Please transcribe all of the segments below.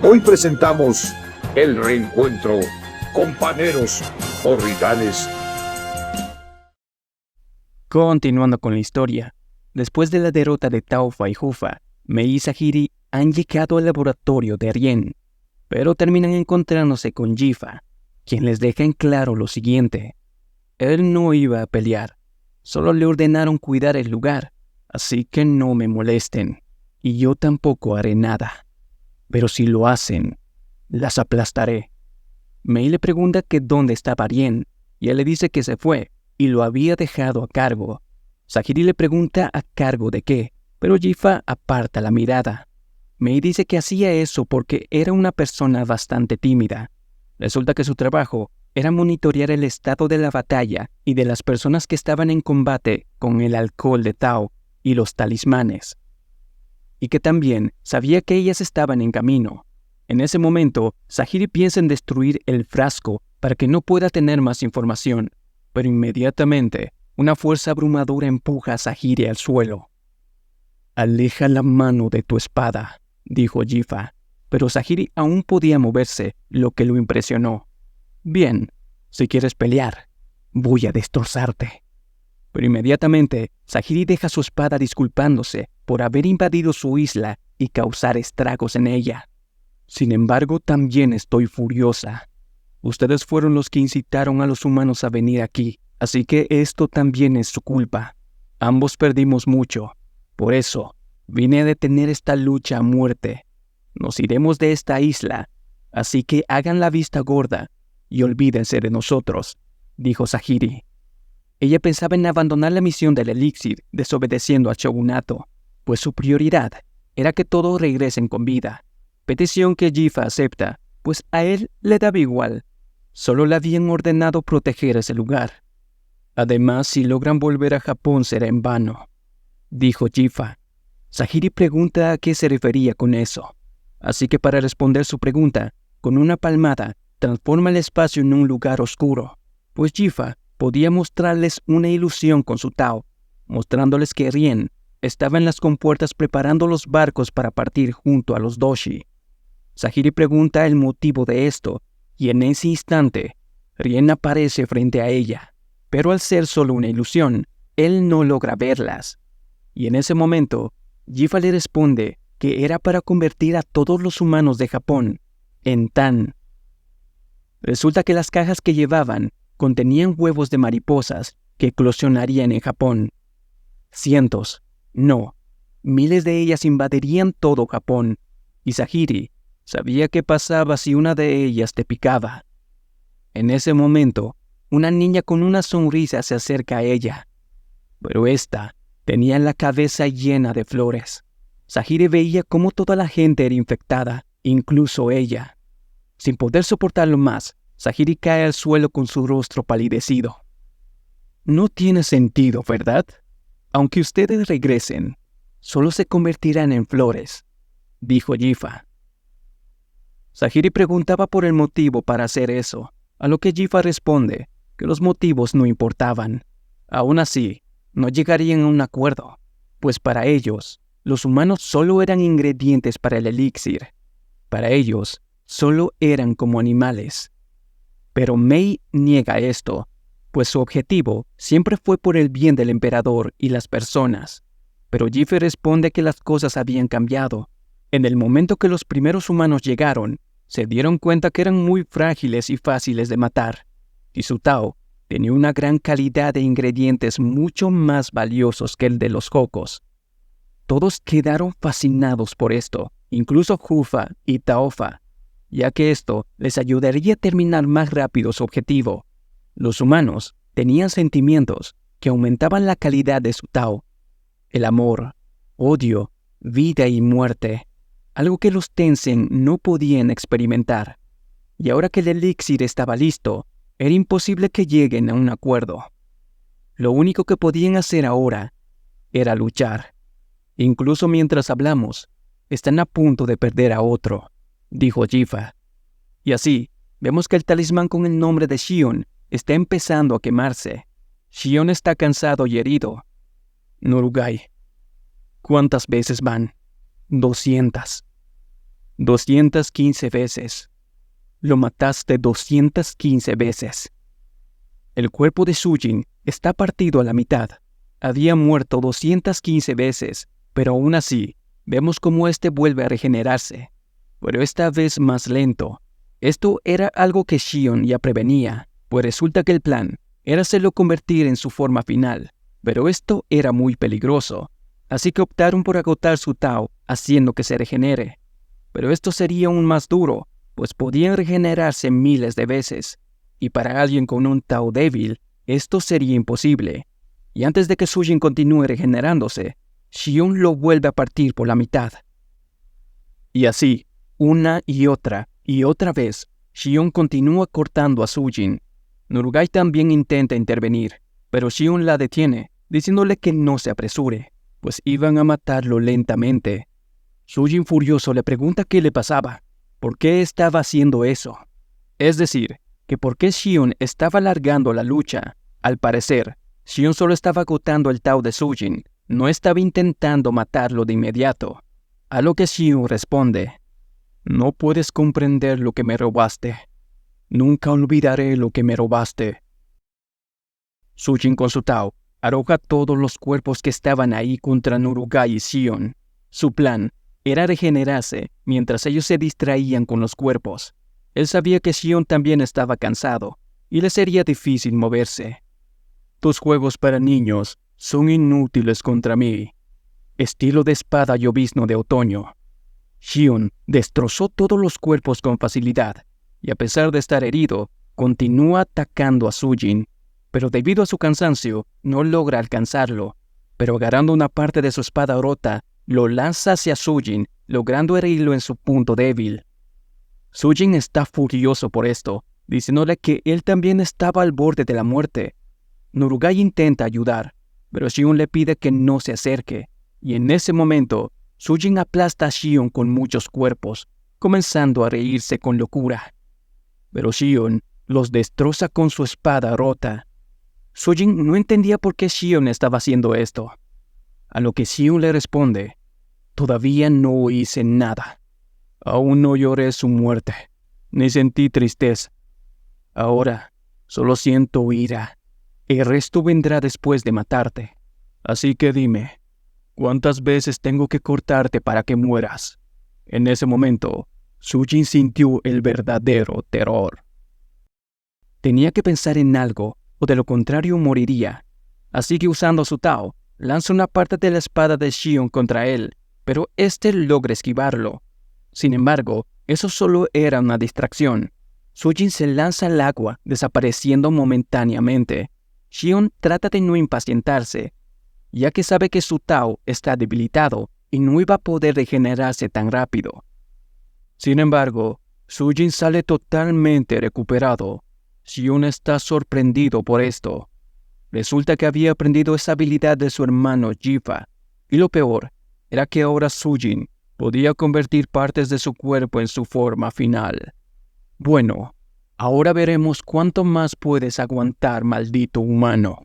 Hoy presentamos el reencuentro, compañeros Orriganes. Continuando con la historia, después de la derrota de Taufa y Jufa, Mei y Sahiri han llegado al laboratorio de Rien, pero terminan encontrándose con Jifa, quien les deja en claro lo siguiente. Él no iba a pelear, solo le ordenaron cuidar el lugar, así que no me molesten, y yo tampoco haré nada. Pero si lo hacen, las aplastaré. Mei le pregunta que dónde estaba Rien, y él le dice que se fue, y lo había dejado a cargo. Sahiri le pregunta a cargo de qué, pero Jifa aparta la mirada. Mei dice que hacía eso porque era una persona bastante tímida. Resulta que su trabajo era monitorear el estado de la batalla y de las personas que estaban en combate con el alcohol de Tao y los talismanes. Y que también sabía que ellas estaban en camino. En ese momento, Sahiri piensa en destruir el frasco para que no pueda tener más información, pero inmediatamente una fuerza abrumadora empuja a Sahiri al suelo. «Aleja la mano de tu espada», dijo Jifa, pero Sahiri aún podía moverse, lo que lo impresionó. «Bien, si quieres pelear, voy a destrozarte». Pero inmediatamente, Sahiri deja su espada disculpándose por haber invadido su isla y causar estragos en ella. «Sin embargo, también estoy furiosa. Ustedes fueron los que incitaron a los humanos a venir aquí, así que esto también es su culpa. Ambos perdimos mucho. Por eso, vine a detener esta lucha a muerte. Nos iremos de esta isla, así que hagan la vista gorda y olvídense de nosotros», dijo Sahiri. Ella pensaba en abandonar la misión del elixir, desobedeciendo al shogunato, pues su prioridad era que todos regresen con vida, petición que Jifa acepta, pues a él le daba igual. Solo le habían ordenado proteger ese lugar. «Además, si logran volver a Japón será en vano», dijo Jifa. Sahiri pregunta a qué se refería con eso, así que para responder su pregunta, con una palmada, transforma el espacio en un lugar oscuro, pues Jifa podía mostrarles una ilusión con su Tao, mostrándoles que Rien estaba en las compuertas preparando los barcos para partir junto a los Doshi. Sahiri pregunta el motivo de esto, y en ese instante, Rien aparece frente a ella, pero al ser solo una ilusión, él no logra verlas. Y en ese momento, Jifa le responde que era para convertir a todos los humanos de Japón en Tan. Resulta que las cajas que llevaban contenían huevos de mariposas que eclosionarían en Japón. Cientos, no, miles de ellas invadirían todo Japón, y Sahiri sabía qué pasaba si una de ellas te picaba. En ese momento, una niña con una sonrisa se acerca a ella, pero esta tenía la cabeza llena de flores. Sahiri veía cómo toda la gente era infectada, incluso ella. Sin poder soportarlo más, Sahiri cae al suelo con su rostro palidecido. «No tiene sentido, ¿verdad? Aunque ustedes regresen, solo se convertirán en flores», dijo Jifa. Sahiri preguntaba por el motivo para hacer eso, a lo que Jifa responde que los motivos no importaban. Aún así, no llegarían a un acuerdo, pues para ellos, los humanos solo eran ingredientes para el elixir. Para ellos, solo eran como animales. Pero Mei niega esto, pues su objetivo siempre fue por el bien del emperador y las personas. Pero Jifa responde que las cosas habían cambiado. En el momento que los primeros humanos llegaron, se dieron cuenta que eran muy frágiles y fáciles de matar, y su Tao tenía una gran calidad de ingredientes mucho más valiosos que el de los Hokos. Todos quedaron fascinados por esto, incluso Jufa y Taofa, ya que esto les ayudaría a terminar más rápido su objetivo. Los humanos tenían sentimientos que aumentaban la calidad de su Tao. El amor, odio, vida y muerte, algo que los Tenzin no podían experimentar. Y ahora que el elixir estaba listo, era imposible que lleguen a un acuerdo. Lo único que podían hacer ahora era luchar. Incluso mientras hablamos, están a punto de perder a otro, dijo Jifa. Y así, vemos que el talismán con el nombre de Shion está empezando a quemarse. Shion está cansado y herido. Norugai. ¿Cuántas veces van? 200. 215 veces. Lo mataste 215 veces. El cuerpo de Sujin está partido a la mitad. Había muerto 215 veces, pero aún así, vemos cómo este vuelve a regenerarse, pero esta vez más lento. Esto era algo que Shion ya prevenía, pues resulta que el plan era hacerlo convertir en su forma final, pero esto era muy peligroso, así que optaron por agotar su Tao haciendo que se regenere. Pero esto sería aún más duro, pues podían regenerarse miles de veces, y para alguien con un Tao débil, esto sería imposible. Y antes de que Sujin continúe regenerándose, Shion lo vuelve a partir por la mitad. Y así, una y otra vez, Shion continúa cortando a Sujin. Nurugai también intenta intervenir, pero Shion la detiene, diciéndole que no se apresure, pues iban a matarlo lentamente. Sujin furioso le pregunta qué le pasaba, por qué estaba haciendo eso. Es decir, que por qué Shion estaba alargando la lucha. Al parecer, Shion solo estaba agotando el Tao de Sujin, no estaba intentando matarlo de inmediato. A lo que Shion responde: no puedes comprender lo que me robaste. Nunca olvidaré lo que me robaste. Sujin con su Tao arroja todos los cuerpos que estaban ahí contra Nurugai y Shion. Su plan era regenerarse mientras ellos se distraían con los cuerpos. Él sabía que Shion también estaba cansado y le sería difícil moverse. Tus juegos para niños son inútiles contra mí. Estilo de espada llovizno de otoño. Shion destrozó todos los cuerpos con facilidad, y a pesar de estar herido, continúa atacando a Sujin, pero debido a su cansancio, no logra alcanzarlo, pero agarrando una parte de su espada rota, lo lanza hacia Sujin, logrando herirlo en su punto débil. Sujin está furioso por esto, diciéndole que él también estaba al borde de la muerte. Nurugai intenta ayudar, pero Shion le pide que no se acerque, y en ese momento, Sujin aplasta a Shion con muchos cuerpos, comenzando a reírse con locura. Pero Shion los destroza con su espada rota. Sujin no entendía por qué Shion estaba haciendo esto. A lo que Shion le responde: todavía no hice nada. Aún no lloré su muerte, ni sentí tristeza. Ahora solo siento ira. El resto vendrá después de matarte. Así que dime, ¿cuántas veces tengo que cortarte para que mueras? En ese momento, Sujin sintió el verdadero terror. Tenía que pensar en algo, o de lo contrario moriría. Así que usando su Tao, lanza una parte de la espada de Shion contra él, pero este logra esquivarlo. Sin embargo, eso solo era una distracción. Sujin se lanza al agua, desapareciendo momentáneamente. Shion trata de no impacientarse, ya que sabe que su Tao está debilitado y no iba a poder regenerarse tan rápido. Sin embargo, Sujin sale totalmente recuperado. Shion está sorprendido por esto. Resulta que había aprendido esa habilidad de su hermano Jifa, y lo peor era que ahora Sujin podía convertir partes de su cuerpo en su forma final. Bueno, ahora veremos cuánto más puedes aguantar, maldito humano.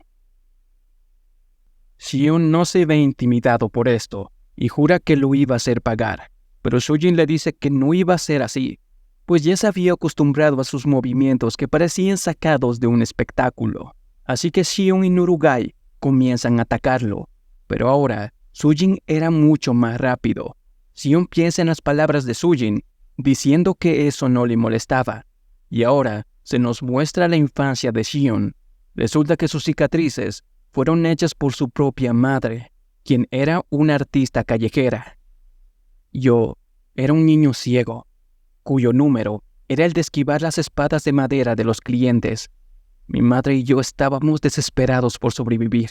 Shion no se ve intimidado por esto, y jura que lo iba a hacer pagar, pero Sujin le dice que no iba a ser así, pues ya se había acostumbrado a sus movimientos que parecían sacados de un espectáculo. Así que Shion y Nurugai comienzan a atacarlo, pero ahora Sujin era mucho más rápido. Shion piensa en las palabras de Sujin, diciendo que eso no le molestaba. Y ahora se nos muestra la infancia de Shion. Resulta que sus cicatrices fueron hechas por su propia madre, quien era una artista callejera. Yo era un niño ciego, cuyo número era el de esquivar las espadas de madera de los clientes. Mi madre y yo estábamos desesperados por sobrevivir.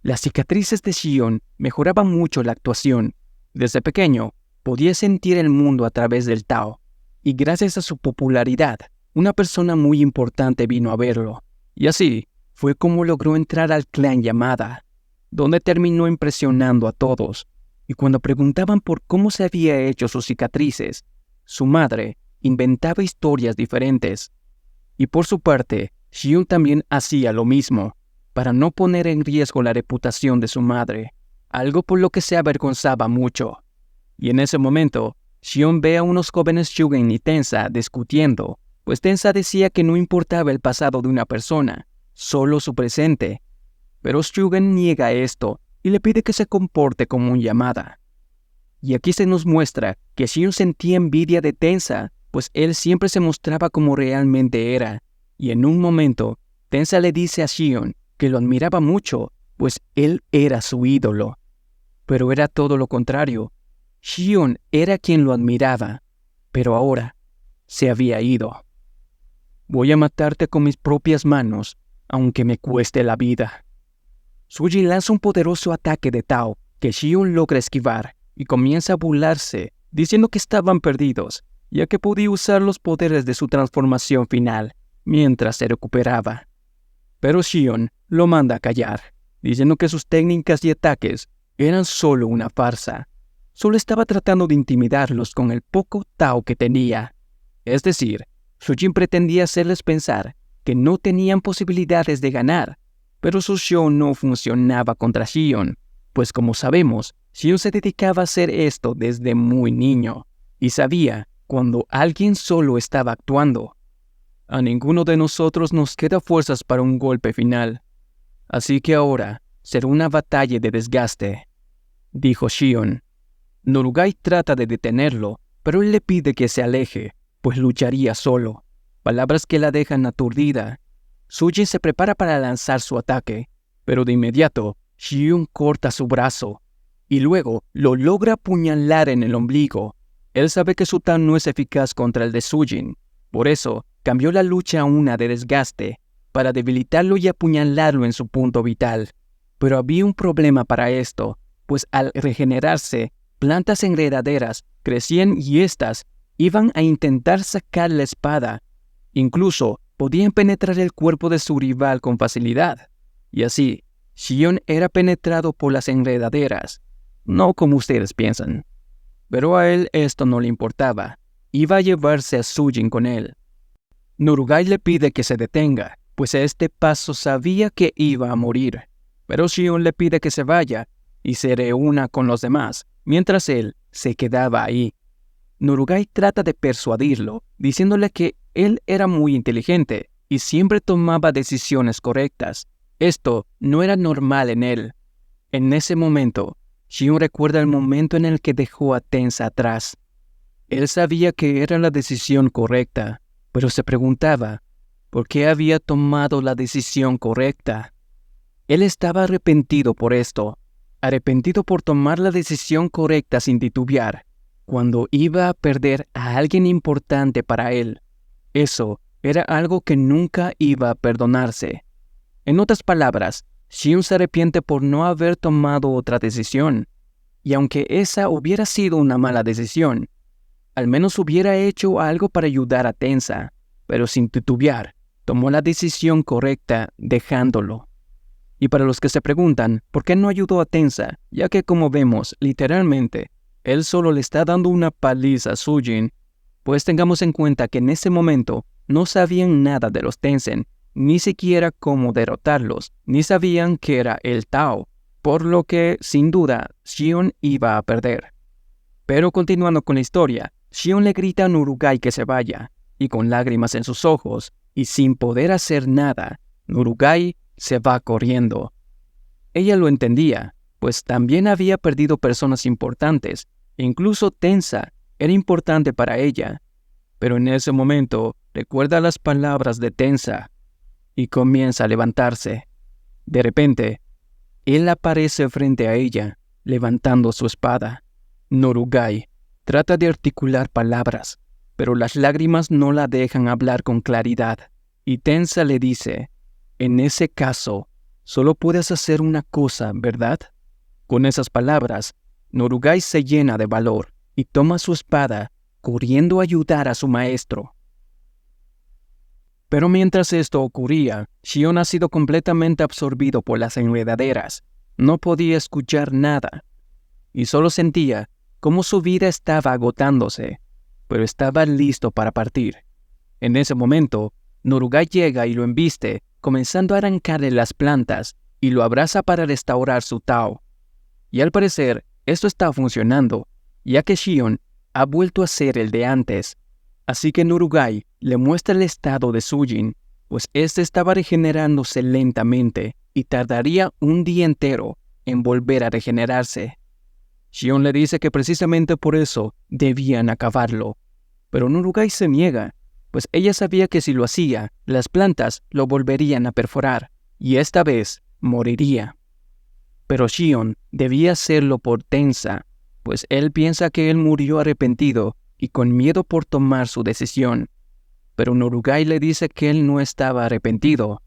Las cicatrices de Shion mejoraban mucho la actuación. Desde pequeño, podía sentir el mundo a través del Tao, y gracias a su popularidad, una persona muy importante vino a verlo. Y así fue como logró entrar al clan Yamada, donde terminó impresionando a todos. Y cuando preguntaban por cómo se había hecho sus cicatrices, su madre inventaba historias diferentes. Y por su parte, Shion también hacía lo mismo, para no poner en riesgo la reputación de su madre, algo por lo que se avergonzaba mucho. Y en ese momento, Shion ve a unos jóvenes Shugen y Tensa discutiendo, pues Tensa decía que no importaba el pasado de una persona, solo su presente. Pero Shugen niega esto y le pide que se comporte como un Yamada. Y aquí se nos muestra que Shion sentía envidia de Tensa, pues él siempre se mostraba como realmente era, y en un momento, Tensa le dice a Shion que lo admiraba mucho, pues él era su ídolo. Pero era todo lo contrario. Shion era quien lo admiraba, pero ahora se había ido. Voy a matarte con mis propias manos, aunque me cueste la vida. Sujin lanza un poderoso ataque de Tao que Shion logra esquivar y comienza a burlarse, diciendo que estaban perdidos, ya que podía usar los poderes de su transformación final mientras se recuperaba. Pero Shion lo manda a callar, diciendo que sus técnicas y ataques eran solo una farsa. Solo estaba tratando de intimidarlos con el poco Tao que tenía. Es decir, Sujin pretendía hacerles pensar que no tenían posibilidades de ganar, pero su show no funcionaba contra Shion, pues como sabemos, Shion se dedicaba a hacer esto desde muy niño, y sabía cuando alguien solo estaba actuando. A ninguno de nosotros nos queda fuerzas para un golpe final, así que ahora será una batalla de desgaste, dijo Shion. Norugai trata de detenerlo, pero él le pide que se aleje, pues lucharía solo, palabras que la dejan aturdida. Sujin se prepara para lanzar su ataque, pero de inmediato Shion corta su brazo, y luego lo logra apuñalar en el ombligo. Él sabe que su Tao no es eficaz contra el de Sujin, por eso cambió la lucha a una de desgaste, para debilitarlo y apuñalarlo en su punto vital. Pero había un problema para esto, pues al regenerarse, plantas enredaderas crecían y éstas iban a intentar sacar la espada. Incluso podían penetrar el cuerpo de su rival con facilidad. Y así, Shion era penetrado por las enredaderas, no como ustedes piensan. Pero a él esto no le importaba. Iba a llevarse a Sujin con él. Norugai le pide que se detenga, pues a este paso sabía que iba a morir. Pero Shion le pide que se vaya y se reúna con los demás, mientras él se quedaba ahí. Norugai trata de persuadirlo, diciéndole que él era muy inteligente y siempre tomaba decisiones correctas. Esto no era normal en él. En ese momento, Shion recuerda el momento en el que dejó a Tensa atrás. Él sabía que era la decisión correcta, pero se preguntaba por qué había tomado la decisión correcta. Él estaba arrepentido por esto, arrepentido por tomar la decisión correcta sin titubear, cuando iba a perder a alguien importante para él. Eso era algo que nunca iba a perdonarse. En otras palabras, Shion se arrepiente por no haber tomado otra decisión, y aunque esa hubiera sido una mala decisión, al menos hubiera hecho algo para ayudar a Tensa, pero sin titubear, tomó la decisión correcta dejándolo. Y para los que se preguntan por qué no ayudó a Tensa, ya que como vemos, literalmente, él solo le está dando una paliza a Sujin, pues tengamos en cuenta que en ese momento no sabían nada de los Tensen, ni siquiera cómo derrotarlos, ni sabían que era el Tao, por lo que, sin duda, Shion iba a perder. Pero continuando con la historia, Shion le grita a Norugai que se vaya, y con lágrimas en sus ojos, y sin poder hacer nada, Norugai se va corriendo. Ella lo entendía, pues también había perdido personas importantes, incluso Tensa era importante para ella. Pero en ese momento recuerda las palabras de Tensa y comienza a levantarse. De repente, él aparece frente a ella, levantando su espada. Norugai trata de articular palabras, pero las lágrimas no la dejan hablar con claridad, y Tensa le dice: en ese caso, solo puedes hacer una cosa, ¿verdad? Con esas palabras, Norugai se llena de valor y toma su espada, corriendo a ayudar a su maestro. Pero mientras esto ocurría, Shion ha sido completamente absorbido por las enredaderas. No podía escuchar nada, y solo sentía cómo su vida estaba agotándose, pero estaba listo para partir. En ese momento, Norugai llega y lo embiste, comenzando a arrancarle las plantas, y lo abraza para restaurar su Tao. Y al parecer, esto está funcionando, ya que Shion ha vuelto a ser el de antes. Así que Nurugai le muestra el estado de Sujin, pues este estaba regenerándose lentamente y tardaría un día entero en volver a regenerarse. Shion le dice que precisamente por eso debían acabarlo, pero Nurugai se niega, pues ella sabía que si lo hacía, las plantas lo volverían a perforar, y esta vez moriría. Pero Shion debía hacerlo por Tensa, pues él piensa que él murió arrepentido y con miedo por tomar su decisión. Pero Nurugai le dice que él no estaba arrepentido,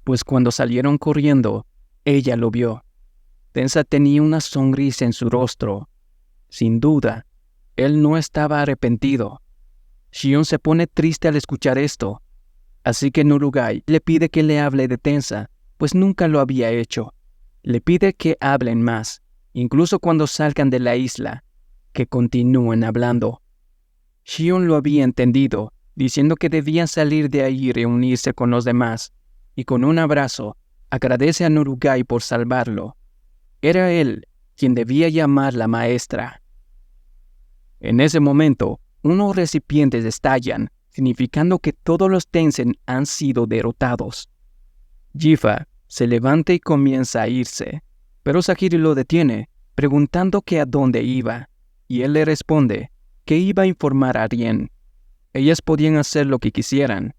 pues cuando salieron corriendo, ella lo vio. Tensa tenía una sonrisa en su rostro. Sin duda, él no estaba arrepentido. Shion se pone triste al escuchar esto, así que Nurugai le pide que le hable de Tensa, pues nunca lo había hecho. Le pide que hablen más, incluso cuando salgan de la isla, que continúen hablando. Shion lo había entendido, diciendo que debían salir de ahí y reunirse con los demás, y con un abrazo, agradece a Nurugai por salvarlo. Era él quien debía llamar la maestra. En ese momento, unos recipientes estallan, significando que todos los Tensen han sido derrotados. Jifa se levanta y comienza a irse, pero Sahiri lo detiene, preguntando que a dónde iba, y él le responde que iba a informar a Rien. Ellas podían hacer lo que quisieran.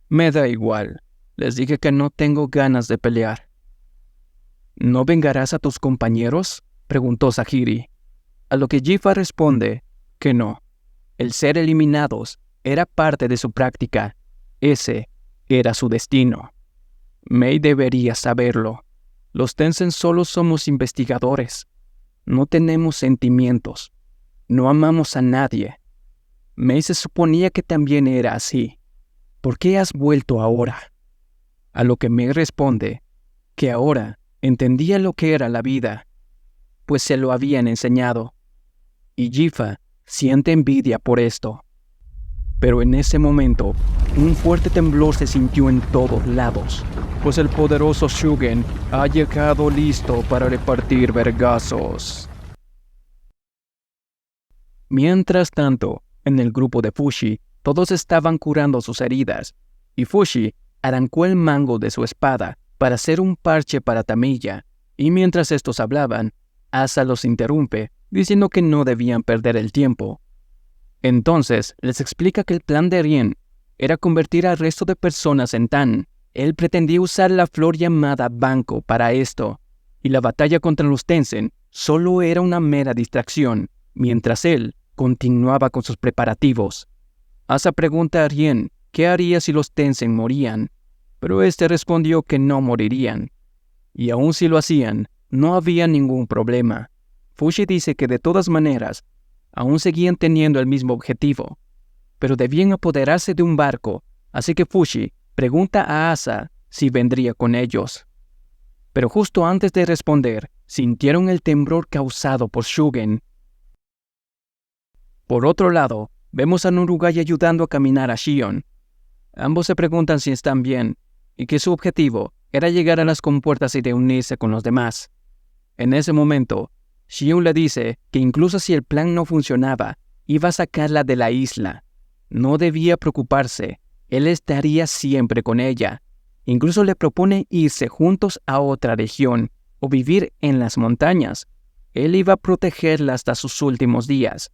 Me da igual, les dije que no tengo ganas de pelear. ¿No vengarás a tus compañeros?, preguntó Sahiri, a lo que Jifa responde que no. El ser eliminados era parte de su práctica. Ese era su destino. Mei debería saberlo. Los Tensen solo somos investigadores. No tenemos sentimientos. No amamos a nadie. Mei se suponía que también era así. ¿Por qué has vuelto ahora? A lo que Mei responde que ahora entendía lo que era la vida, pues se lo habían enseñado. Y Jifa siente envidia por esto. Pero en ese momento, un fuerte temblor se sintió en todos lados, pues el poderoso Shugen ha llegado listo para repartir vergazos. Mientras tanto, en el grupo de Fushi, todos estaban curando sus heridas, y Fushi arrancó el mango de su espada para hacer un parche para Tamiya, y mientras estos hablaban, Asa los interrumpe, diciendo que no debían perder el tiempo. Entonces les explica que el plan de Rien era convertir al resto de personas en Tan. Él pretendía usar la flor llamada Banco para esto, y la batalla contra los Tensen solo era una mera distracción, mientras él continuaba con sus preparativos. Asa pregunta a Rien qué haría si los Tensen morían, pero este respondió que no morirían, y aun si lo hacían, no había ningún problema. Fushi dice que de todas maneras, aún seguían teniendo el mismo objetivo, pero debían apoderarse de un barco, así que Fushi pregunta a Asa si vendría con ellos. Pero justo antes de responder, sintieron el temblor causado por Shugen. Por otro lado, vemos a Nurugai ayudando a caminar a Shion. Ambos se preguntan si están bien, y que su objetivo era llegar a las compuertas y reunirse con los demás. En ese momento, Shion le dice que incluso si el plan no funcionaba, iba a sacarla de la isla. No debía preocuparse, él estaría siempre con ella. Incluso le propone irse juntos a otra región o vivir en las montañas. Él iba a protegerla hasta sus últimos días.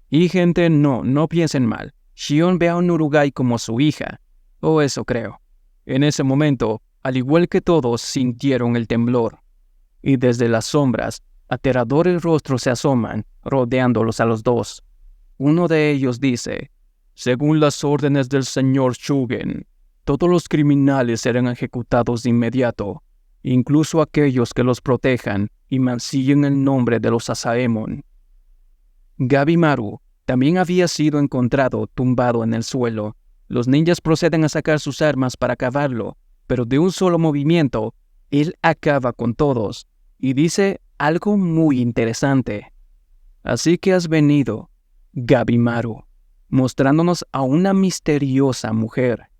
Y gente, no piensen mal. Shion ve a Nurugai como su hija, o eso creo. En ese momento, al igual que todos, sintieron el temblor. Y desde las sombras, aterradores rostros se asoman, rodeándolos a los dos. Uno de ellos dice: según las órdenes del señor Shugen, todos los criminales serán ejecutados de inmediato, incluso aquellos que los protejan y mancillen el nombre de los Asaemon. Gabimaru también había sido encontrado tumbado en el suelo. Los ninjas proceden a sacar sus armas para acabarlo, pero de un solo movimiento, él acaba con todos, y dice algo muy interesante. Así que has venido, Gabimaru, mostrándonos a una misteriosa mujer.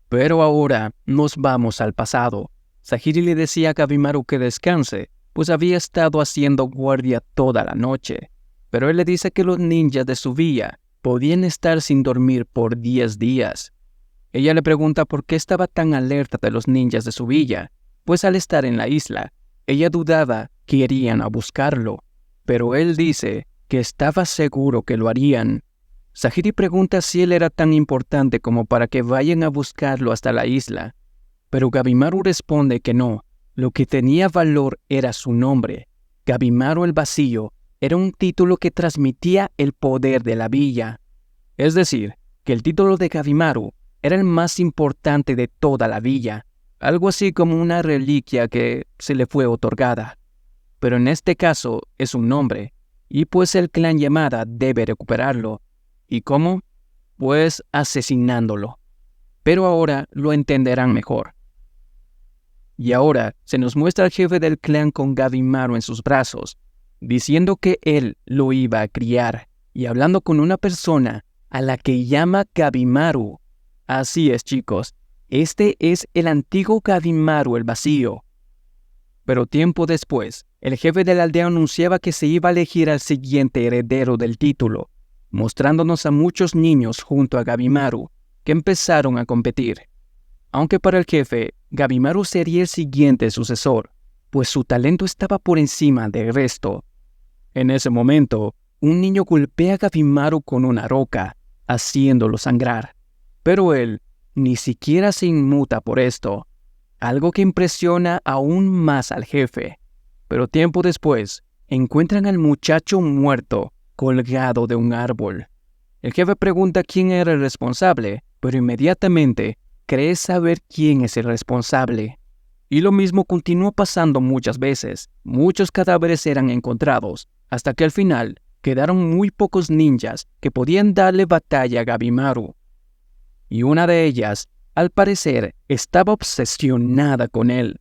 Pero ahora nos vamos al pasado. Sahiri le decía a Gabimaru que descanse, pues había estado haciendo guardia toda la noche. pero él le dice que los ninjas de su villa podían estar sin dormir por 10 días. Ella le pregunta por qué estaba tan alerta de los ninjas de su villa, pues al estar en la isla, ella dudaba que irían a buscarlo, pero él dice que estaba seguro que lo harían. Sahiri pregunta si él era tan importante como para que vayan a buscarlo hasta la isla, pero Gabimaru responde que no, lo que tenía valor era su nombre. Gabimaru el Vacío era un título que transmitía el poder de la villa. Es decir, que el título de Gabimaru era el más importante de toda la villa, algo así como una reliquia que se le fue otorgada. Pero en este caso es un nombre, y pues el clan Yamada debe recuperarlo. ¿Y cómo? Pues asesinándolo. Pero ahora lo entenderán mejor. Y ahora se nos muestra al jefe del clan con Gabimaru en sus brazos, diciendo que él lo iba a criar, y hablando con una persona a la que llama Gabimaru. Así es, chicos, este es el antiguo Gabimaru el Vacío. Pero tiempo después, el jefe de la aldea anunciaba que se iba a elegir al siguiente heredero del título, mostrándonos a muchos niños junto a Gabimaru, que empezaron a competir. Aunque para el jefe, Gabimaru sería el siguiente sucesor, pues su talento estaba por encima del resto. En ese momento, un niño golpea a Gabimaru con una roca, haciéndolo sangrar. Pero él ni siquiera se inmuta por esto, algo que impresiona aún más al jefe. Pero tiempo después, encuentran al muchacho muerto, colgado de un árbol. El jefe pregunta quién era el responsable, pero inmediatamente cree saber quién es el responsable. Y lo mismo continuó pasando muchas veces. Muchos cadáveres eran encontrados, hasta que al final quedaron muy pocos ninjas que podían darle batalla a Gabimaru. Y una de ellas, al parecer, estaba obsesionada con él.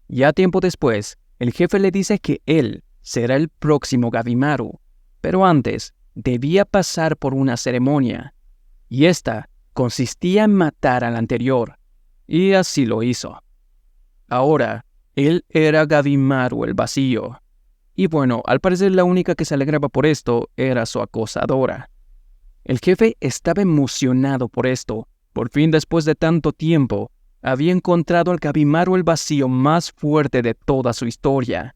Ya tiempo después, el jefe le dice que él será el próximo Gabimaru, pero antes debía pasar por una ceremonia, y esta consistía en matar al anterior, y así lo hizo. Ahora, él era Gabimaru el Vacío, y bueno, al parecer la única que se alegraba por esto era su acosadora. El jefe estaba emocionado por esto. Por fin, después de tanto tiempo, había encontrado al Gabimaru el Vacío más fuerte de toda su historia.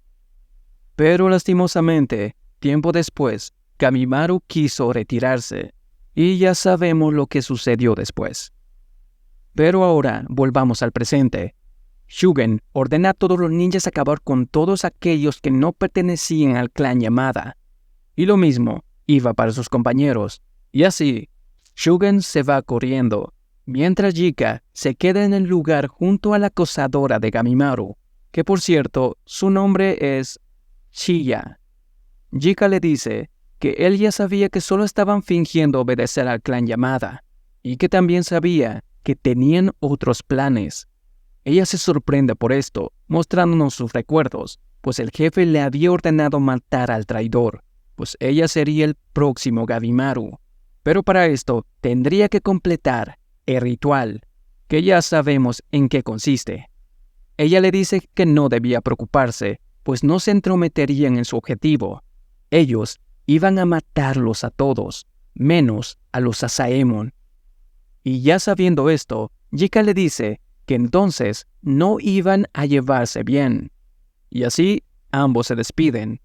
Pero lastimosamente, tiempo después, Gabimaru quiso retirarse, y ya sabemos lo que sucedió después. Pero ahora volvamos al presente. Shugen ordena a todos los ninjas acabar con todos aquellos que no pertenecían al clan Yamada. Y lo mismo iba para sus compañeros. Y así, Shugen se va corriendo, mientras Jika se queda en el lugar junto a la acosadora de Gabimaru, que por cierto, su nombre es Shiya. Jika le dice que él ya sabía que solo estaban fingiendo obedecer al clan Yamada, y que también sabía que tenían otros planes. Ella se sorprende por esto, mostrándonos sus recuerdos, pues el jefe le había ordenado matar al traidor, pues ella sería el próximo Gabimaru. Pero para esto tendría que completar el ritual, que ya sabemos en qué consiste. Ella le dice que no debía preocuparse, pues no se entrometerían en su objetivo. Ellos iban a matarlos a todos, menos a los Asaemon. Y ya sabiendo esto, Jika le dice que entonces no iban a llevarse bien. Y así ambos se despiden.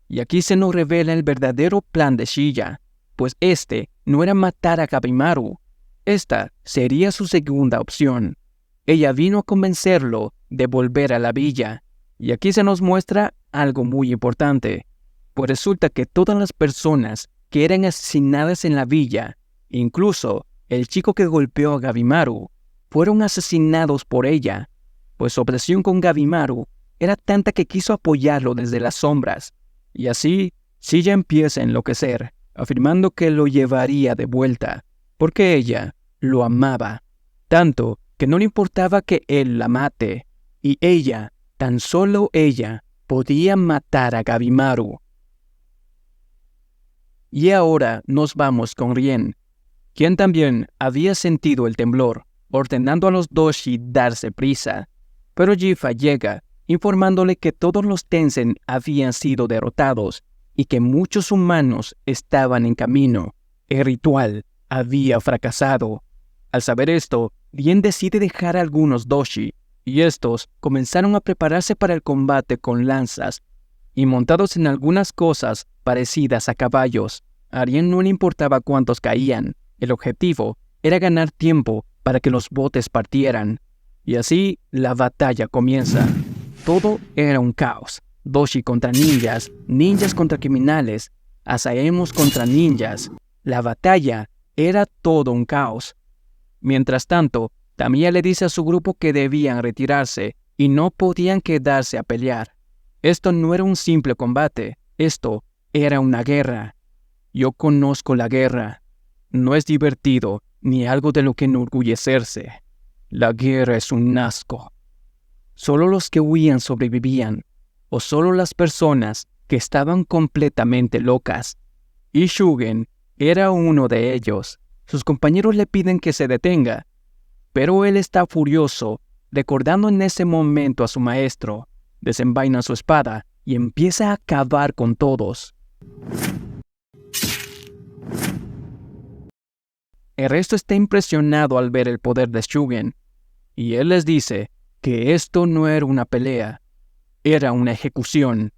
Y aquí se nos revela el verdadero plan de Shiya, pues este no era matar a Gabimaru. Esta sería su segunda opción. Ella vino a convencerlo de volver a la villa. Y aquí se nos muestra algo muy importante, pues resulta que todas las personas que eran asesinadas en la villa, incluso el chico que golpeó a Gabimaru, fueron asesinados por ella, pues su obsesión con Gabimaru era tanta que quiso apoyarlo desde las sombras. Y así, Shiya empieza a enloquecer, afirmando que lo llevaría de vuelta, porque ella lo amaba, tanto que no le importaba que él la mate, y ella, tan solo ella, podía matar a Gabimaru. Y ahora nos vamos con Rien, quien también había sentido el temblor, ordenando a los Doshi darse prisa. Pero Jifa llega, informándole que todos los Tensen habían sido derrotados, y que muchos humanos estaban en camino. El ritual había fracasado. Al saber esto, Rien decide dejar a algunos doshi, y estos comenzaron a prepararse para el combate con lanzas, y montados en algunas cosas parecidas a caballos. A Rien no le importaba cuántos caían. El objetivo era ganar tiempo para que los botes partieran. Y así la batalla comienza. Todo era un caos. Doshi contra ninjas, ninjas contra criminales, asaemos contra ninjas. La batalla era todo un caos. Mientras tanto, Tamiya le dice a su grupo que debían retirarse y no podían quedarse a pelear. Esto no era un simple combate, esto era una guerra. Yo conozco la guerra. No es divertido ni algo de lo que enorgullecerse. La guerra es un asco. Solo los que huían sobrevivían, o solo las personas que estaban completamente locas. Y Shugen era uno de ellos. Sus compañeros le piden que se detenga, pero él está furioso, recordando en ese momento a su maestro. Desenvaina su espada y empieza a acabar con todos. El resto está impresionado al ver el poder de Shugen, y él les dice que esto no era una pelea, era una ejecución.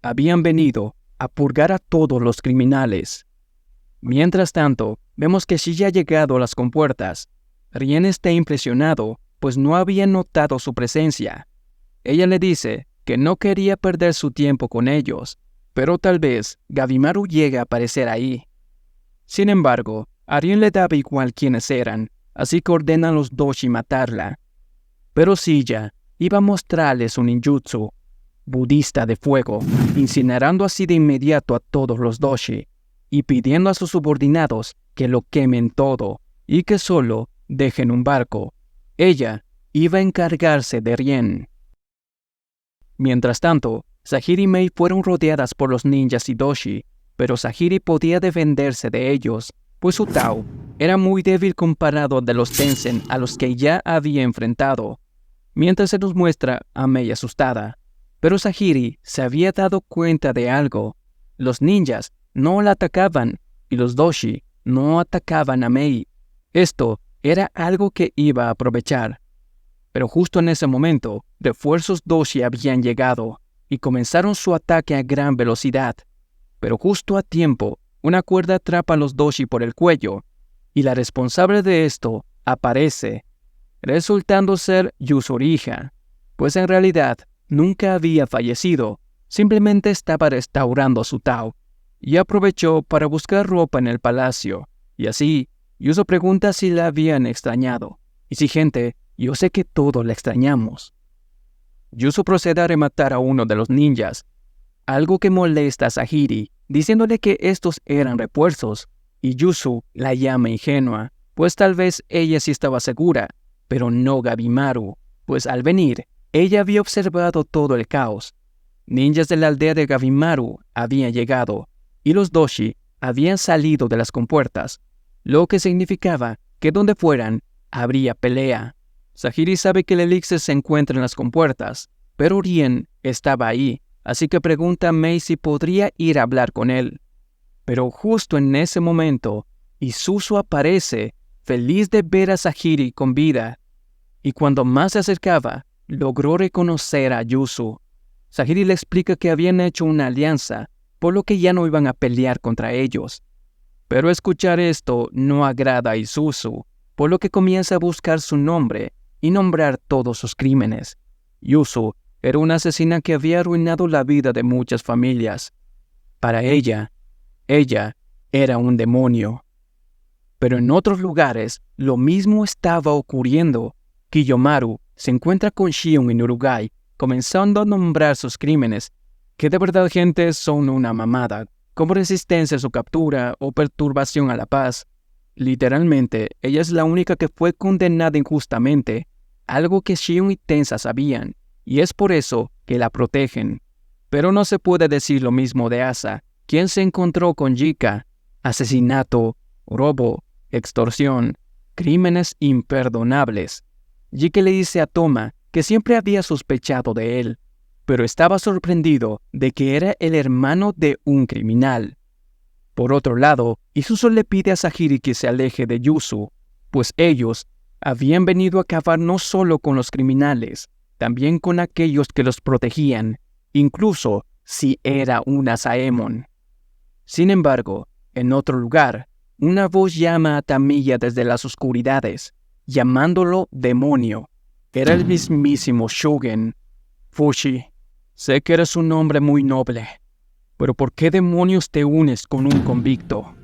Habían venido a purgar a todos los criminales. Mientras tanto, vemos que Shiji ha llegado a las compuertas. Rien está impresionado, pues no había notado su presencia. Ella le dice que no quería perder su tiempo con ellos, pero tal vez Gabimaru llegue a aparecer ahí. Sin embargo, a Rien le daba igual quiénes eran, así que ordena a los doshi matarla. Pero Silla iba a mostrarles un ninjutsu budista de fuego, incinerando así de inmediato a todos los doshi, y pidiendo a sus subordinados que lo quemen todo, y que solo dejen un barco. Ella iba a encargarse de Rien. Mientras tanto, Sahiri y Mei fueron rodeadas por los ninjas y doshi, pero Sahiri podía defenderse de ellos, pues su Tao era muy débil comparado al de los Tensen a los que ya había enfrentado. Mientras se nos muestra a Mei asustada, pero Sahiri se había dado cuenta de algo. Los ninjas no la atacaban y los doshi no atacaban a Mei. Esto era algo que iba a aprovechar. Pero justo en ese momento, refuerzos doshi habían llegado y comenzaron su ataque a gran velocidad. Pero justo a tiempo, una cuerda atrapa a los doshi por el cuello, y la responsable de esto aparece, resultando ser Yusoriha, pues en realidad nunca había fallecido, simplemente estaba restaurando su Tao, y aprovechó para buscar ropa en el palacio, y así, Yuso pregunta si la habían extrañado, y si gente, yo sé que todos la extrañamos. Yuso procede a rematar a uno de los ninjas, algo que molesta a Sahiri, diciéndole que estos eran refuerzos, y Yuso la llama ingenua, pues tal vez ella sí estaba segura, pero no Gabimaru, pues al venir, ella había observado todo el caos. Ninjas de la aldea de Gabimaru habían llegado, y los doshi habían salido de las compuertas, lo que significaba que donde fueran, habría pelea. Sahiri sabe que el elixir se encuentra en las compuertas, pero Rien estaba ahí, así que pregunta a Mei si podría ir a hablar con él. Pero justo en ese momento, Isuzu aparece, feliz de ver a Sahiri con vida, y cuando más se acercaba, logró reconocer a Yusu. Sahiri le explica que habían hecho una alianza, por lo que ya no iban a pelear contra ellos. Pero escuchar esto no agrada a Isuzu, por lo que comienza a buscar su nombre y nombrar todos sus crímenes. Yusu era una asesina que había arruinado la vida de muchas familias. Para ella era un demonio. Pero en otros lugares, lo mismo estaba ocurriendo. Kiyomaru se encuentra con Shion en Uruguay, comenzando a nombrar sus crímenes, que de verdad, gente, son una mamada, como resistencia a su captura o perturbación a la paz. Literalmente, ella es la única que fue condenada injustamente, algo que Shion y Tensa sabían, y es por eso que la protegen. Pero no se puede decir lo mismo de Asa, quien se encontró con Jika. Asesinato, robo, extorsión, crímenes imperdonables. Jika le dice a Toma que siempre había sospechado de él, pero estaba sorprendido de que era el hermano de un criminal. Por otro lado, Isuzu le pide a Sahiri que se aleje de Yuzu, pues ellos habían venido a acabar no solo con los criminales, también con aquellos que los protegían, incluso si era un Asaemon. Sin embargo, en otro lugar, una voz llama a Tamiya desde las oscuridades, llamándolo demonio. Era el mismísimo Shugen. Fushi, sé que eres un hombre muy noble, pero ¿por qué demonios te unes con un convicto?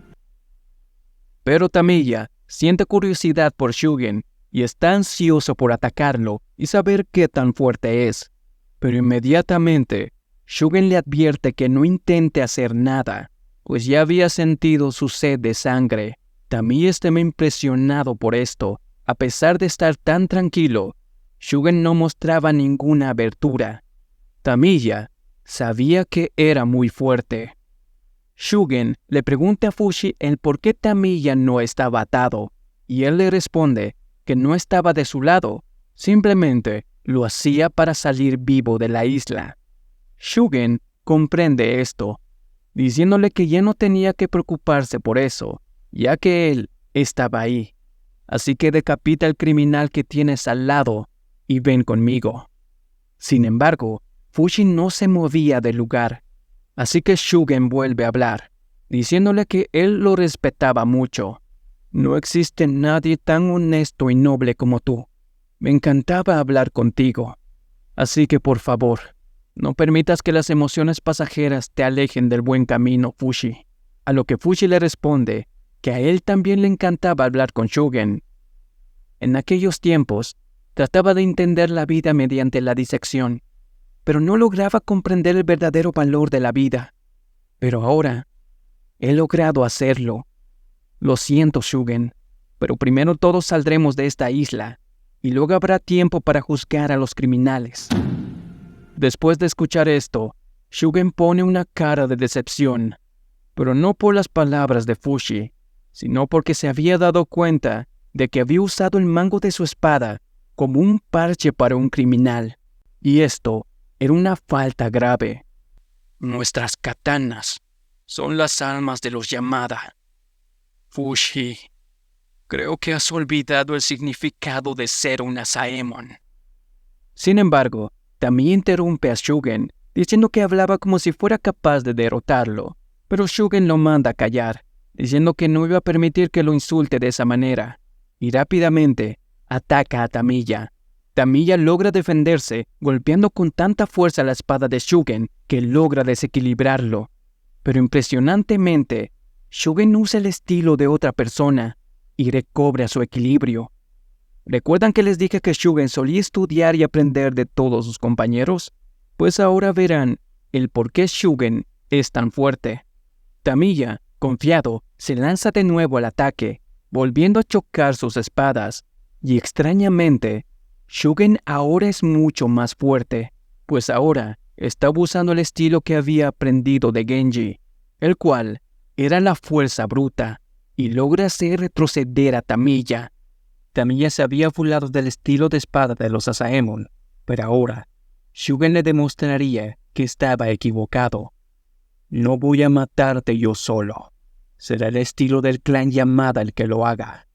Pero Tamiya siente curiosidad por Shugen y está ansioso por atacarlo y saber qué tan fuerte es. Pero inmediatamente, Shugen le advierte que no intente hacer nada, pues ya había sentido su sed de sangre. Tamiya está impresionado por esto. A pesar de estar tan tranquilo, Shugen no mostraba ninguna abertura. Tamiya sabía que era muy fuerte. Shugen le pregunta a Fushi el por qué Tamiya no estaba atado, y él le responde que no estaba de su lado, simplemente lo hacía para salir vivo de la isla. Shugen comprende esto, diciéndole que ya no tenía que preocuparse por eso, ya que él estaba ahí. Así que decapita al criminal que tienes al lado y ven conmigo. Sin embargo, Fushi no se movía del lugar, así que Shugen vuelve a hablar, diciéndole que él lo respetaba mucho. No existe nadie tan honesto y noble como tú. Me encantaba hablar contigo. Así que por favor, no permitas que las emociones pasajeras te alejen del buen camino, Fushi. A lo que Fushi le responde que a él también le encantaba hablar con Shugen. En aquellos tiempos, trataba de entender la vida mediante la disección, pero no lograba comprender el verdadero valor de la vida. Pero ahora, he logrado hacerlo. Lo siento, Shugen, pero primero todos saldremos de esta isla, y luego habrá tiempo para juzgar a los criminales. Después de escuchar esto, Shugen pone una cara de decepción, pero no por las palabras de Fushi, sino porque se había dado cuenta de que había usado el mango de su espada como un parche para un criminal, y esto era una falta grave. Nuestras katanas son las almas de los Yamada. Fushi, creo que has olvidado el significado de ser un Asaemon. Sin embargo, también interrumpe a Shugen, diciendo que hablaba como si fuera capaz de derrotarlo, pero Shugen lo manda a callar, diciendo que no iba a permitir que lo insulte de esa manera, y rápidamente ataca a Tamiya. Tamiya logra defenderse, golpeando con tanta fuerza la espada de Shugen que logra desequilibrarlo. Pero impresionantemente, Shugen usa el estilo de otra persona y recobra su equilibrio. ¿Recuerdan que les dije que Shugen solía estudiar y aprender de todos sus compañeros? Pues ahora verán el por qué Shugen es tan fuerte. Tamiya, confiado, se lanza de nuevo al ataque, volviendo a chocar sus espadas, y extrañamente, Shugen ahora es mucho más fuerte, pues ahora está usando el estilo que había aprendido de Genji, el cual era la fuerza bruta, y logra hacer retroceder a Tamiya. Tamiya se había burlado del estilo de espada de los Asaemon, pero ahora Shugen le demostraría que estaba equivocado. No voy a matarte yo solo. Será el estilo del clan Yamada el que lo haga.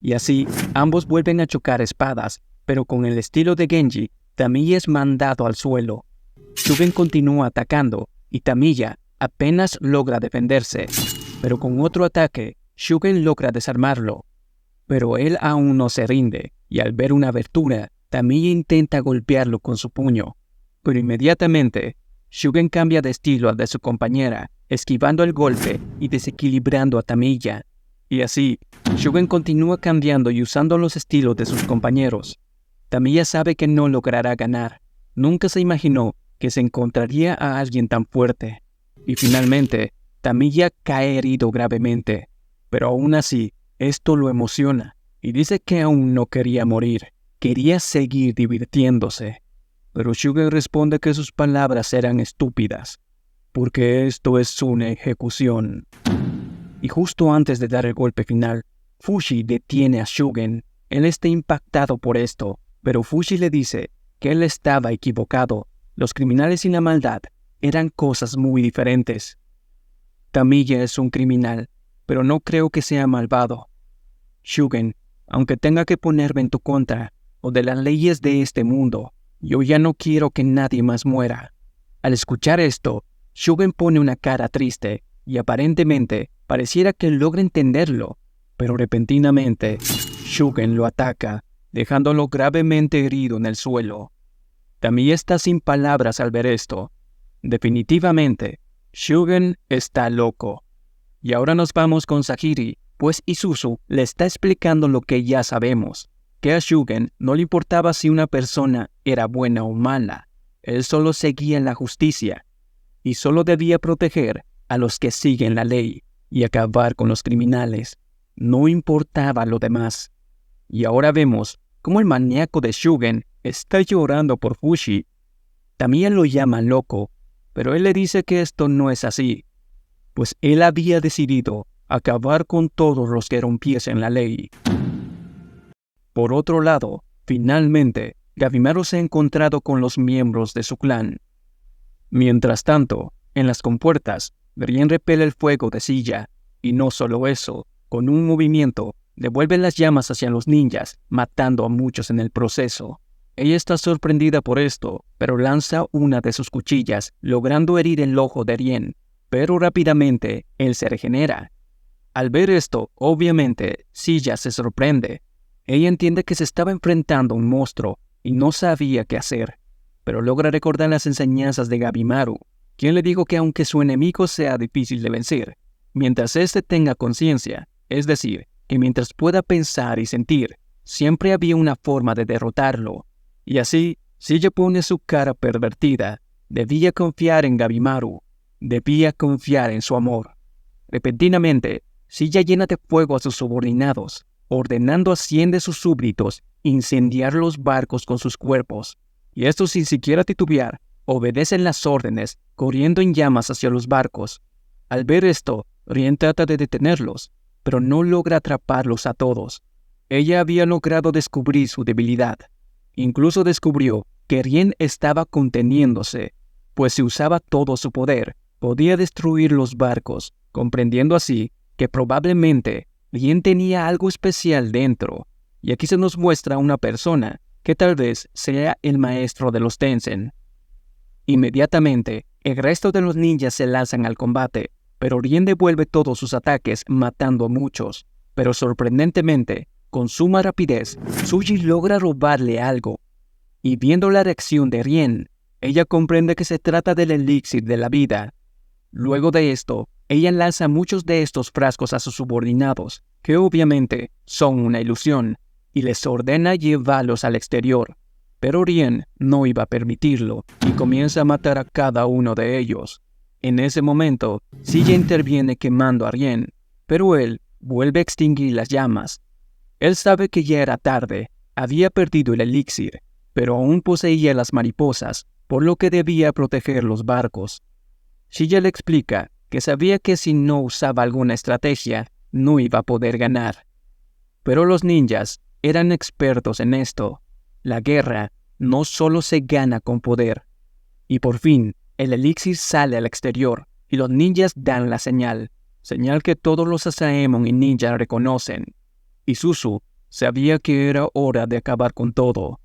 Y así, ambos vuelven a chocar espadas, pero con el estilo de Genji, Tamiya es mandado al suelo. Shugen continúa atacando, y Tamiya apenas logra defenderse, pero con otro ataque, Shugen logra desarmarlo. Pero él aún no se rinde, y al ver una abertura, Tamiya intenta golpearlo con su puño. Pero inmediatamente, Shugen cambia de estilo al de su compañera, esquivando el golpe y desequilibrando a Tamiya. Y así, Shugen continúa cambiando y usando los estilos de sus compañeros. Tamiya sabe que no logrará ganar. Nunca se imaginó que se encontraría a alguien tan fuerte. Y finalmente, Tamiya cae herido gravemente. Pero aún así, esto lo emociona, y dice que aún no quería morir, quería seguir divirtiéndose. Pero Shugen responde que sus palabras eran estúpidas, porque esto es una ejecución. Y justo antes de dar el golpe final, Fushi detiene a Shugen. Él está impactado por esto, pero Fushi le dice que él estaba equivocado. Los criminales y la maldad eran cosas muy diferentes. Tamiya es un criminal, pero no creo que sea malvado. Shugen, aunque tenga que ponerme en tu contra, o de las leyes de este mundo, yo ya no quiero que nadie más muera. Al escuchar esto, Shugen pone una cara triste, y aparentemente pareciera que logra entenderlo, pero repentinamente, Shugen lo ataca, dejándolo gravemente herido en el suelo. Tamiya está sin palabras al ver esto. Definitivamente, Shugen está loco. Y ahora nos vamos con Sahiri, pues Isuzu le está explicando lo que ya sabemos, que a Shugen no le importaba si una persona era buena o mala. Él solo seguía la justicia, y solo debía proteger a los que siguen la ley y acabar con los criminales. No importaba lo demás. Y ahora vemos cómo el maníaco de Shugen está llorando por Fushi. También lo llama loco, pero él le dice que esto no es así, pues él había decidido acabar con todos los que rompiesen la ley. Por otro lado, finalmente, Gabimaru se ha encontrado con los miembros de su clan. Mientras tanto, en las compuertas, Rien repele el fuego de Silla, y no solo eso, con un movimiento, devuelve las llamas hacia los ninjas, matando a muchos en el proceso. Ella está sorprendida por esto, pero lanza una de sus cuchillas, logrando herir el ojo de Rien, pero rápidamente él se regenera. Al ver esto, obviamente, Silla se sorprende. Ella entiende que se estaba enfrentando a un monstruo y no sabía qué hacer, pero logra recordar las enseñanzas de Gabimaru, quien le dijo que aunque su enemigo sea difícil de vencer, mientras éste tenga conciencia, es decir, que mientras pueda pensar y sentir, siempre había una forma de derrotarlo. Y así, Silla pone su cara pervertida. Debía confiar en Gabimaru. Debía confiar en su amor. Repentinamente, Silla llena de fuego a sus subordinados, ordenando a 100 de sus súbditos incendiar los barcos con sus cuerpos. Y estos, sin siquiera titubear, obedecen las órdenes, corriendo en llamas hacia los barcos. Al ver esto, Rien trata de detenerlos, pero no logra atraparlos a todos. Ella había logrado descubrir su debilidad. Incluso descubrió que Rien estaba conteniéndose, pues si usaba todo su poder, podía destruir los barcos, comprendiendo así que probablemente Rien tenía algo especial dentro. Y aquí se nos muestra una persona que tal vez sea el maestro de los Tensen. Inmediatamente, el resto de los ninjas se lanzan al combate, pero Rien devuelve todos sus ataques matando a muchos. Pero sorprendentemente, con suma rapidez, Tsuji logra robarle algo. Y viendo la reacción de Rien, ella comprende que se trata del elixir de la vida. Luego de esto, ella lanza muchos de estos frascos a sus subordinados, que obviamente son una ilusión, y les ordena llevarlos al exterior. Pero Rien no iba a permitirlo, y comienza a matar a cada uno de ellos. En ese momento, Silla interviene quemando a Rien, pero él vuelve a extinguir las llamas. Él sabe que ya era tarde, había perdido el elixir, pero aún poseía las mariposas, por lo que debía proteger los barcos. Silla le explica que sabía que si no usaba alguna estrategia, no iba a poder ganar. Pero los ninjas eran expertos en esto. La guerra no solo se gana con poder. Y por fin, el elixir sale al exterior, y los ninjas dan la señal que todos los Asaemon y ninjas reconocen. Isuzu sabía que era hora de acabar con todo.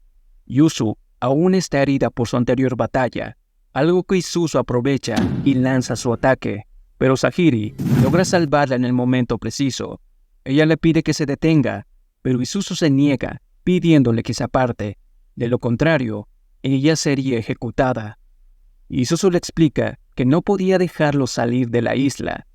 Yuzu aún está herida por su anterior batalla, algo que Isuzu aprovecha y lanza su ataque, pero Sahiri logra salvarla en el momento preciso. Ella le pide que se detenga, pero Isuzu se niega, pidiéndole que se aparte. De lo contrario, ella sería ejecutada. Isuzu le explica que no podía dejarlos salir de la isla,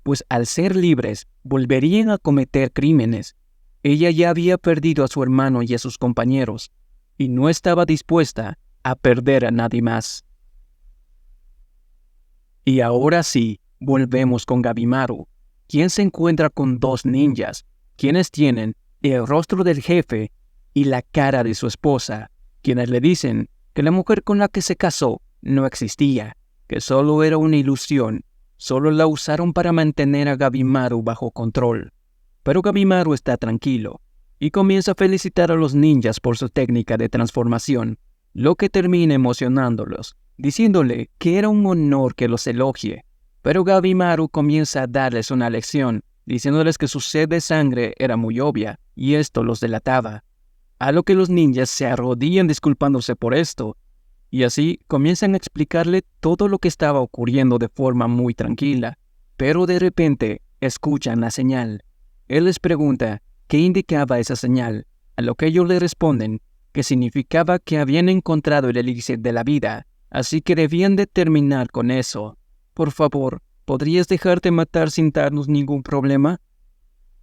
pues al ser libres volverían a cometer crímenes. Ella ya había perdido a su hermano y a sus compañeros, y no estaba dispuesta a perder a nadie más. Y ahora sí, volvemos con Gabimaru, quien se encuentra con dos ninjas, quienes tienen el rostro del jefe y la cara de su esposa, quienes le dicen que la mujer con la que se casó no existía, que solo era una ilusión, solo la usaron para mantener a Gabimaru bajo control. Pero Gabimaru está tranquilo y comienza a felicitar a los ninjas por su técnica de transformación, lo que termina emocionándolos, diciéndole que era un honor que los elogie. Pero Gabimaru comienza a darles una lección, diciéndoles que su sed de sangre era muy obvia, y esto los delataba. A lo que los ninjas se arrodillan disculpándose por esto, y así comienzan a explicarle todo lo que estaba ocurriendo de forma muy tranquila. Pero de repente escuchan la señal. Él les pregunta qué indicaba esa señal, a lo que ellos le responden que significaba que habían encontrado el elixir de la vida, así que debían de terminar con eso. Por favor, ¿podrías dejarte matar sin darnos ningún problema?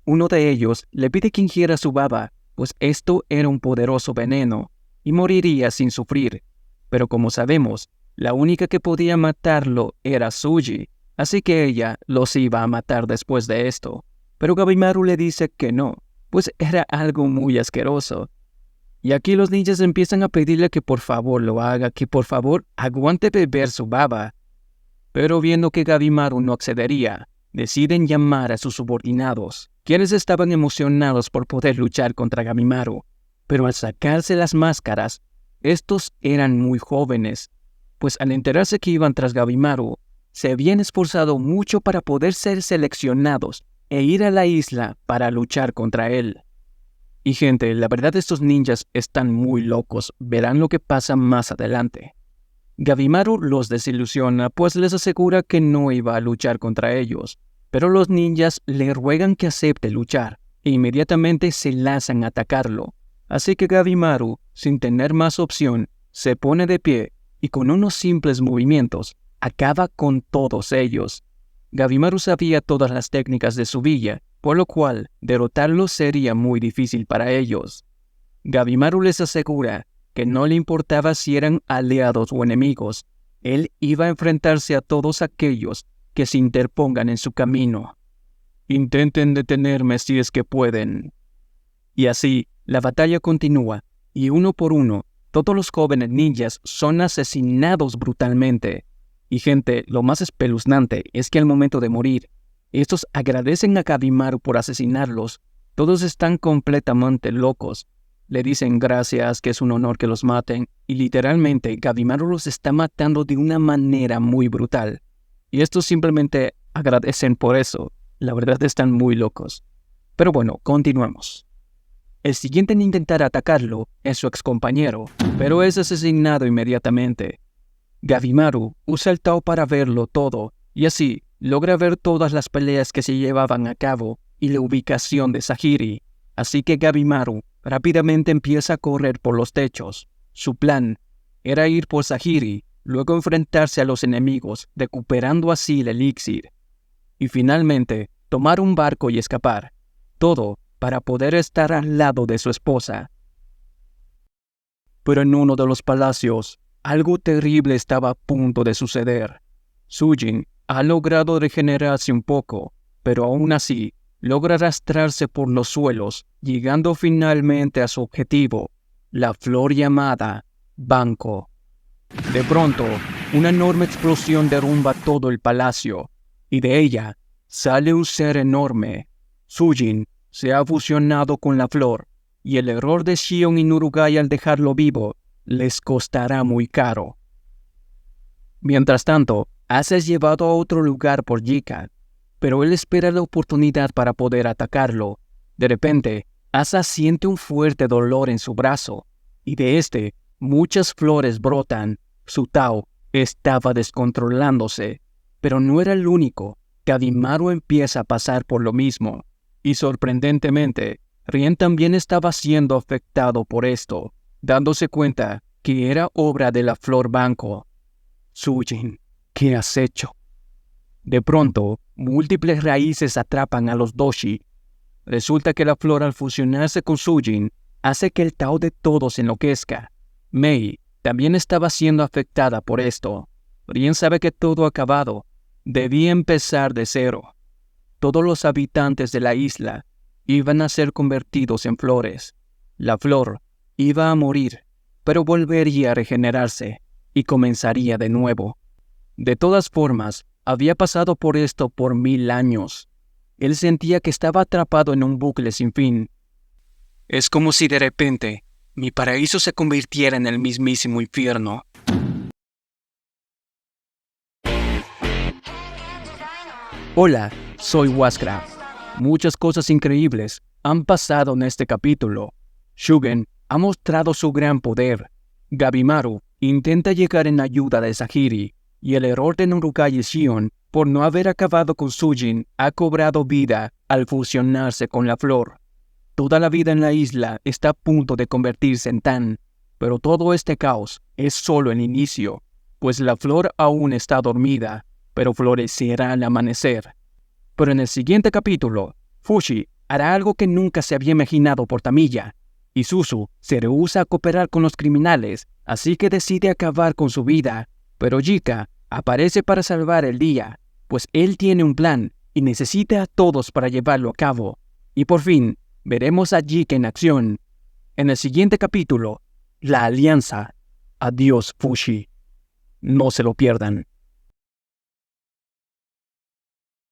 Uno de ellos le pide que ingiera su baba, pues esto era un poderoso veneno, y moriría sin sufrir. Pero como sabemos, la única que podía matarlo era Tsuji, así que ella los iba a matar después de esto. Pero Gabimaru le dice que no, pues era algo muy asqueroso. Y aquí los ninjas empiezan a pedirle que por favor lo haga, que por favor aguante beber su baba. Pero viendo que Gabimaru no accedería, deciden llamar a sus subordinados, quienes estaban emocionados por poder luchar contra Gabimaru. Pero al sacarse las máscaras, estos eran muy jóvenes, pues al enterarse que iban tras Gabimaru, se habían esforzado mucho para poder ser seleccionados e ir a la isla para luchar contra él. Y gente, la verdad estos ninjas están muy locos, verán lo que pasa más adelante. Gabimaru los desilusiona, pues les asegura que no iba a luchar contra ellos, pero los ninjas le ruegan que acepte luchar, e inmediatamente se lanzan a atacarlo. Así que Gabimaru, sin tener más opción, se pone de pie y con unos simples movimientos acaba con todos ellos. Gabimaru sabía todas las técnicas de su villa, por lo cual derrotarlos sería muy difícil para ellos. Gabimaru les asegura que no le importaba si eran aliados o enemigos, él iba a enfrentarse a todos aquellos que se interpongan en su camino. Intenten detenerme si es que pueden. Y así, la batalla continúa, y uno por uno, todos los jóvenes ninjas son asesinados brutalmente. Y gente, lo más espeluznante es que al momento de morir, estos agradecen a Gabimaru por asesinarlos. Todos están completamente locos. Le dicen gracias, que es un honor que los maten, y literalmente Gabimaru los está matando de una manera muy brutal. Y estos simplemente agradecen por eso. La verdad están muy locos. Pero bueno, continuemos. El siguiente en intentar atacarlo es su excompañero, pero es asesinado inmediatamente. Gabimaru usa el Tao para verlo todo, y así logra ver todas las peleas que se llevaban a cabo y la ubicación de Sahiri. Así que Gabimaru rápidamente empieza a correr por los techos. Su plan era ir por Sahiri, luego enfrentarse a los enemigos, recuperando así el elixir. Y finalmente, tomar un barco y escapar. Todo para poder estar al lado de su esposa. Pero en uno de los palacios, algo terrible estaba a punto de suceder. Sujin ha logrado regenerarse un poco, pero aún así logra arrastrarse por los suelos, llegando finalmente a su objetivo, la flor llamada Banco. De pronto, una enorme explosión derrumba todo el palacio, y de ella sale un ser enorme. Sujin se ha fusionado con la flor, y el error de Shion y Nurugai al dejarlo vivo les costará muy caro. Mientras tanto, Asa es llevado a otro lugar por Jika, pero él espera la oportunidad para poder atacarlo. De repente, Asa siente un fuerte dolor en su brazo, y de este, muchas flores brotan. Su Tao estaba descontrolándose, pero no era el único. Gabimaru empieza a pasar por lo mismo, y sorprendentemente, Rien también estaba siendo afectado por esto, dándose cuenta que era obra de la flor Banco. Sujin, ¿qué has hecho? De pronto, múltiples raíces atrapan a los Doshi. Resulta que la flor al fusionarse con Sujin hace que el Tao de todos enloquezca. Mei también estaba siendo afectada por esto. Rien sabe que todo ha acabado. Debía empezar de cero. Todos los habitantes de la isla iban a ser convertidos en flores. La flor iba a morir, pero volvería a regenerarse y comenzaría de nuevo. De todas formas, había pasado por esto por 1000 años. Él sentía que estaba atrapado en un bucle sin fin. Es como si de repente mi paraíso se convirtiera en el mismísimo infierno. Hola, soy Wascraft. Muchas cosas increíbles han pasado en este capítulo. Shugen ha mostrado su gran poder. Gabimaru intenta llegar en ayuda de Sahiri, y el error de Norukai Shion por no haber acabado con Sujin ha cobrado vida al fusionarse con la flor. Toda la vida en la isla está a punto de convertirse en Tan, pero todo este caos es solo el inicio, pues la flor aún está dormida, pero florecerá al amanecer. Pero en el siguiente capítulo, Fushi hará algo que nunca se había imaginado por Tamiya, y Suzu se rehúsa a cooperar con los criminales, así que decide acabar con su vida, pero Jika aparece para salvar el día, pues él tiene un plan y necesita a todos para llevarlo a cabo. Y por fin, veremos a Jika en acción. En el siguiente capítulo, La Alianza. Adiós, Fushi. No se lo pierdan.